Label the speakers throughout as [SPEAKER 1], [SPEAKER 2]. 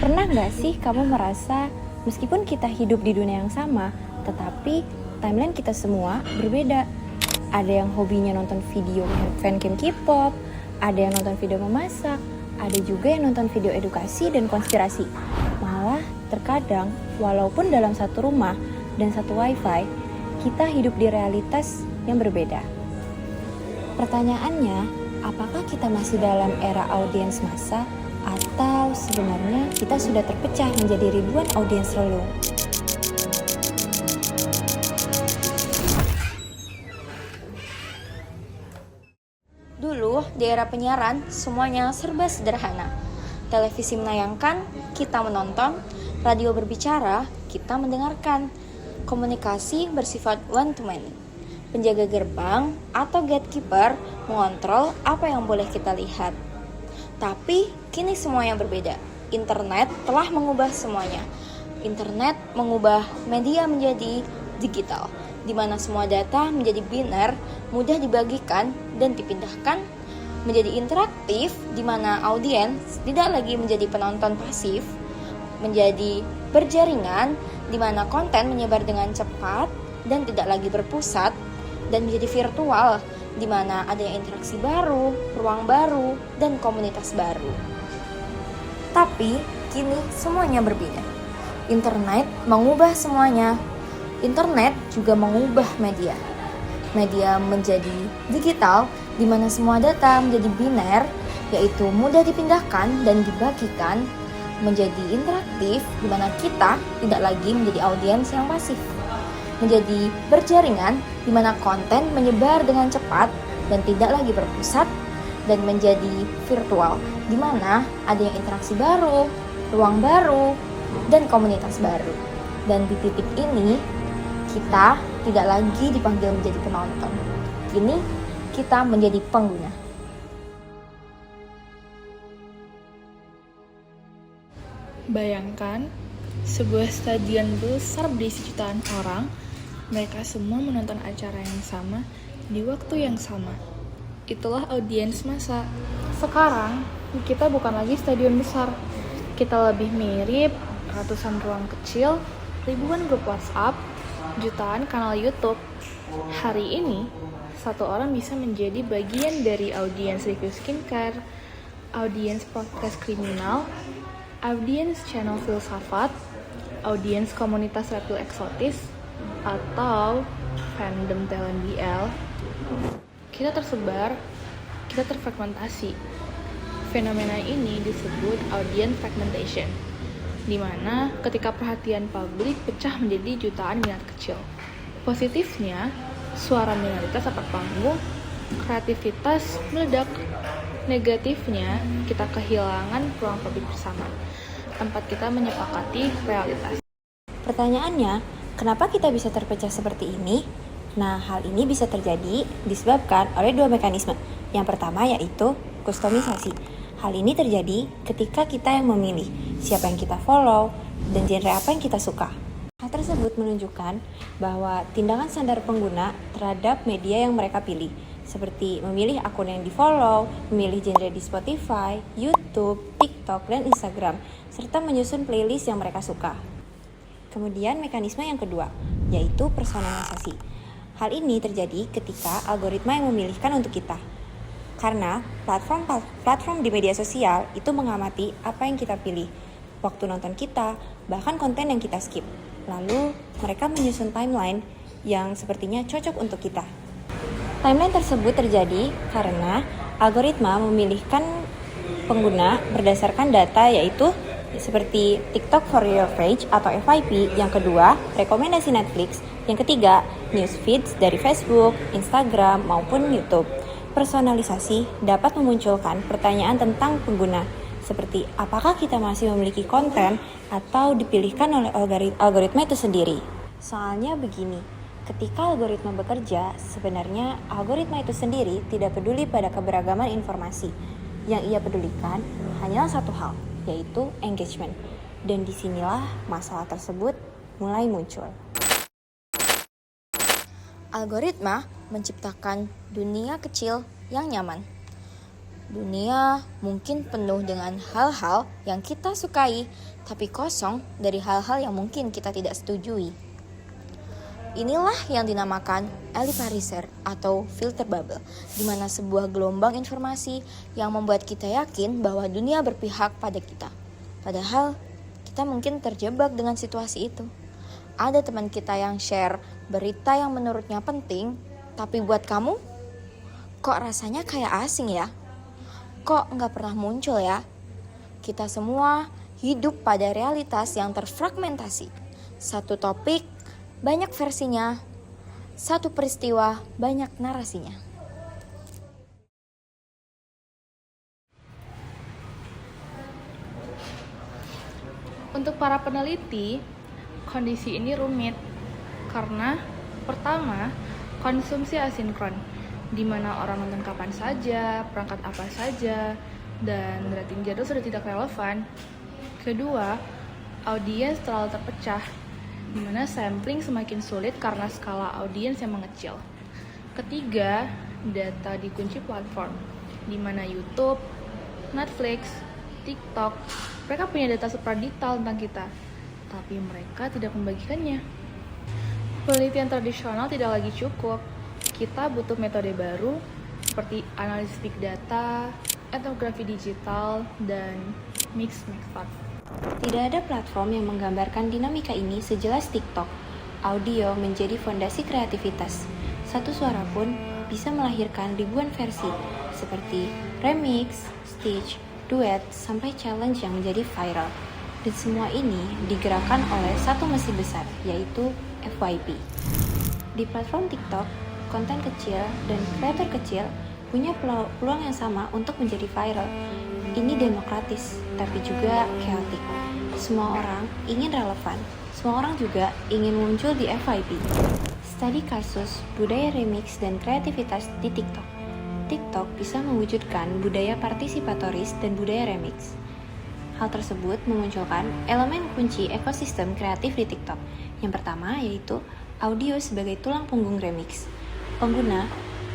[SPEAKER 1] Pernah nggak sih kamu merasa meskipun kita hidup di dunia yang sama, tetapi timeline kita semua berbeda? Ada yang hobinya nonton video fancam K-pop, ada yang nonton video memasak, ada juga yang nonton video edukasi dan konspirasi. Malah terkadang walaupun dalam satu rumah dan satu wifi, kita hidup di realitas yang berbeda. Pertanyaannya, apakah kita masih dalam era audiens massa atau sebenarnya kita sudah terpecah menjadi ribuan audiens relung?
[SPEAKER 2] Dulu, di era penyiaran, semuanya serba sederhana. Televisi menayangkan, kita menonton. Radio berbicara, kita mendengarkan. Komunikasi bersifat one-to-many. Penjaga gerbang atau gatekeeper mengontrol apa yang boleh kita lihat. Tapi, kini semuanya berbeda. Internet telah mengubah semuanya. Internet mengubah media menjadi digital, di mana semua data menjadi biner, mudah dibagikan dan dipindahkan, menjadi interaktif, di mana audiens tidak lagi menjadi penonton pasif, menjadi berjaringan, di mana konten menyebar dengan cepat dan tidak lagi berpusat, dan menjadi virtual, di mana adanya interaksi baru, ruang baru, dan komunitas baru. Tapi, kini semuanya berbeda. Internet mengubah semuanya. Internet juga mengubah media. Media menjadi digital, di mana semua data menjadi biner, yaitu mudah dipindahkan dan dibagikan, menjadi interaktif, di mana kita tidak lagi menjadi audiens yang pasif. Menjadi berjaringan, di mana konten menyebar dengan cepat dan tidak lagi berpusat, dan menjadi virtual, di mana adanya interaksi baru, ruang baru, dan komunitas baru. Dan di titik ini, kita tidak lagi dipanggil menjadi penonton. Kini, kita menjadi pengguna.
[SPEAKER 3] Bayangkan, sebuah stadion besar berisi jutaan orang, mereka semua menonton acara yang sama di waktu yang sama. Itulah audiens massa. Sekarang, kita bukan lagi stadion besar. Kita lebih mirip ratusan ruang kecil, ribuan grup WhatsApp, jutaan kanal YouTube. Hari ini, satu orang bisa menjadi bagian dari audiens review skincare, audiens podcast kriminal, audiens channel filsafat, audiens komunitas reptil eksotis, atau fandom talent BL. Kita tersebar, kita terfragmentasi. Fenomena ini disebut audience fragmentation, di mana ketika perhatian publik pecah menjadi jutaan minat kecil. Positifnya, suara minoritas dapat panggung, kreativitas meledak. Negatifnya, kita kehilangan ruang publik bersama, tempat kita menyepakati realitas.
[SPEAKER 1] Pertanyaannya, kenapa kita bisa terpecah seperti ini? Nah, hal ini bisa terjadi disebabkan oleh dua mekanisme. Yang pertama yaitu kustomisasi. Hal ini terjadi ketika kita yang memilih siapa yang kita follow dan genre apa yang kita suka. Hal tersebut menunjukkan bahwa tindakan sadar pengguna terhadap media yang mereka pilih, seperti memilih akun yang di-follow, memilih genre di Spotify, YouTube, TikTok, dan Instagram, serta menyusun playlist yang mereka suka. Kemudian mekanisme yang kedua, yaitu personalisasi. Hal ini terjadi ketika algoritma yang memilihkan untuk kita. Karena platform di media sosial itu mengamati apa yang kita pilih, waktu nonton kita, bahkan konten yang kita skip. Lalu mereka menyusun timeline yang sepertinya cocok untuk kita. Timeline tersebut terjadi karena algoritma memilihkan pengguna berdasarkan data yaitu seperti TikTok for your page atau FYP, yang kedua rekomendasi Netflix, yang ketiga news feeds dari Facebook, Instagram maupun YouTube. Personalisasi dapat memunculkan pertanyaan tentang pengguna, seperti apakah kita masih memiliki konten atau dipilihkan oleh algoritma itu sendiri. Soalnya begini, ketika algoritma bekerja, sebenarnya algoritma itu sendiri tidak peduli pada keberagaman informasi. Yang ia pedulikan hanyalah satu hal, yaitu engagement. Dan disinilah masalah tersebut mulai muncul.
[SPEAKER 2] Algoritma menciptakan dunia kecil yang nyaman. Dunia mungkin penuh dengan hal-hal yang kita sukai, tapi kosong dari hal-hal yang mungkin kita tidak setujui. Inilah yang dinamakan elliptical atau filter bubble, di mana sebuah gelombang informasi yang membuat kita yakin bahwa dunia berpihak pada kita. Padahal kita mungkin terjebak dengan situasi itu. Ada teman kita yang share berita yang menurutnya penting, tapi buat kamu, kok rasanya kayak asing ya? Kok nggak pernah muncul ya? Kita semua hidup pada realitas yang terfragmentasi. Satu topik, banyak versinya. Satu peristiwa, banyak narasinya.
[SPEAKER 3] Untuk para peneliti, kondisi ini rumit karena pertama, konsumsi asinkron, di mana orang nonton kapan saja, perangkat apa saja, dan rating jadwal sudah tidak relevan. Kedua, audiens terlalu terpecah, di mana sampling semakin sulit karena skala audiens yang mengecil. Ketiga, data dikunci platform, di mana YouTube, Netflix, TikTok, mereka punya data super detail tentang kita, tapi mereka tidak membagikannya. Penelitian tradisional tidak lagi cukup. Kita butuh metode baru seperti analisis big data, etnografi digital, dan mixed method.
[SPEAKER 1] Tidak ada platform yang menggambarkan dinamika ini sejelas TikTok. Audio menjadi fondasi kreativitas. Satu suara pun bisa melahirkan ribuan versi, seperti remix, stitch, duet, sampai challenge yang menjadi viral. Dan semua ini digerakkan oleh satu mesin besar, yaitu FYP. Di platform TikTok, konten kecil dan kreator kecil punya peluang yang sama untuk menjadi viral. Ini demokratis, tapi juga chaotic. Semua orang ingin relevan, semua orang juga ingin muncul di FYP. Studi kasus budaya remix dan kreativitas di TikTok. TikTok bisa mewujudkan budaya partisipatoris dan budaya remix. Hal tersebut memunculkan elemen kunci ekosistem kreatif di TikTok. Yang pertama yaitu audio sebagai tulang punggung remix. Pengguna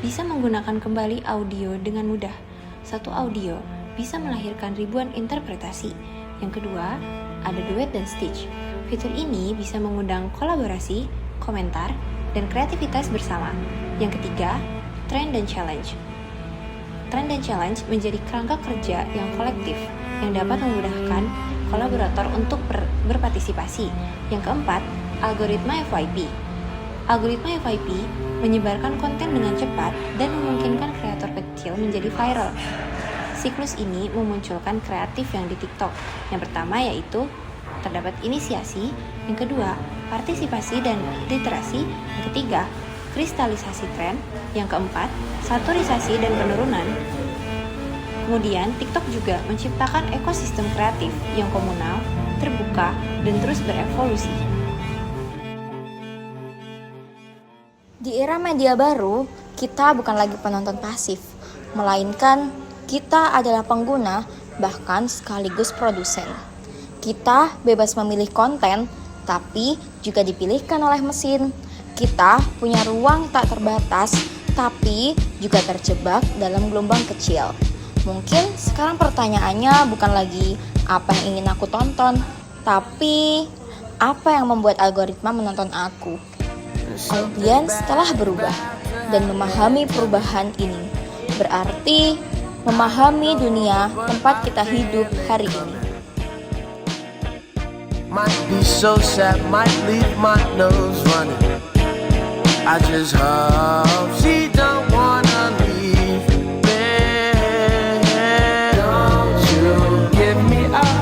[SPEAKER 1] bisa menggunakan kembali audio dengan mudah. Satu audio bisa melahirkan ribuan interpretasi. Yang kedua, ada duet dan stitch. Fitur ini bisa mengundang kolaborasi, komentar, dan kreativitas bersama. Yang ketiga, trend dan challenge. Trend dan challenge menjadi kerangka kerja yang kolektif yang dapat memudahkan kolaborator untuk berpartisipasi. Yang keempat, algoritma FYP. Algoritma FYP menyebarkan konten dengan cepat dan memungkinkan kreator kecil menjadi viral. Siklus ini memunculkan kreatif yang di TikTok. Yang pertama yaitu terdapat inisiasi, yang kedua partisipasi dan literasi, yang ketiga kristalisasi tren, yang keempat saturisasi dan penurunan. Kemudian TikTok juga menciptakan ekosistem kreatif yang komunal, terbuka, dan terus berevolusi.
[SPEAKER 2] Di era media baru, kita bukan lagi penonton pasif, melainkan kita adalah pengguna, bahkan sekaligus produsen. Kita bebas memilih konten, tapi juga dipilihkan oleh mesin. Kita punya ruang tak terbatas, tapi juga terjebak dalam gelombang kecil. Mungkin sekarang pertanyaannya bukan lagi apa yang ingin aku tonton, tapi apa yang membuat algoritma menonton aku. Audiens telah berubah dan memahami perubahan ini berarti memahami dunia tempat kita hidup hari ini.
[SPEAKER 4] Might be so sad, might leave my nose running. I just hope she don't wanna leave me. Don't you give me up,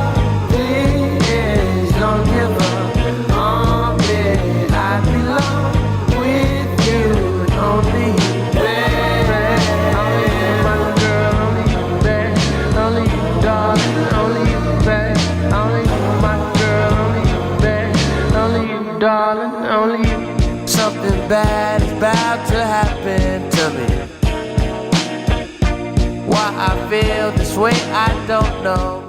[SPEAKER 4] please don't give up on me. I belong with you, only you, baby. Only you, my girl, only you, baby. Only you, darling, only you, baby. Only you, my girl, only you, baby. Only you, darling, only you. Something bad is about to happen to me. Why I feel this way, I don't know.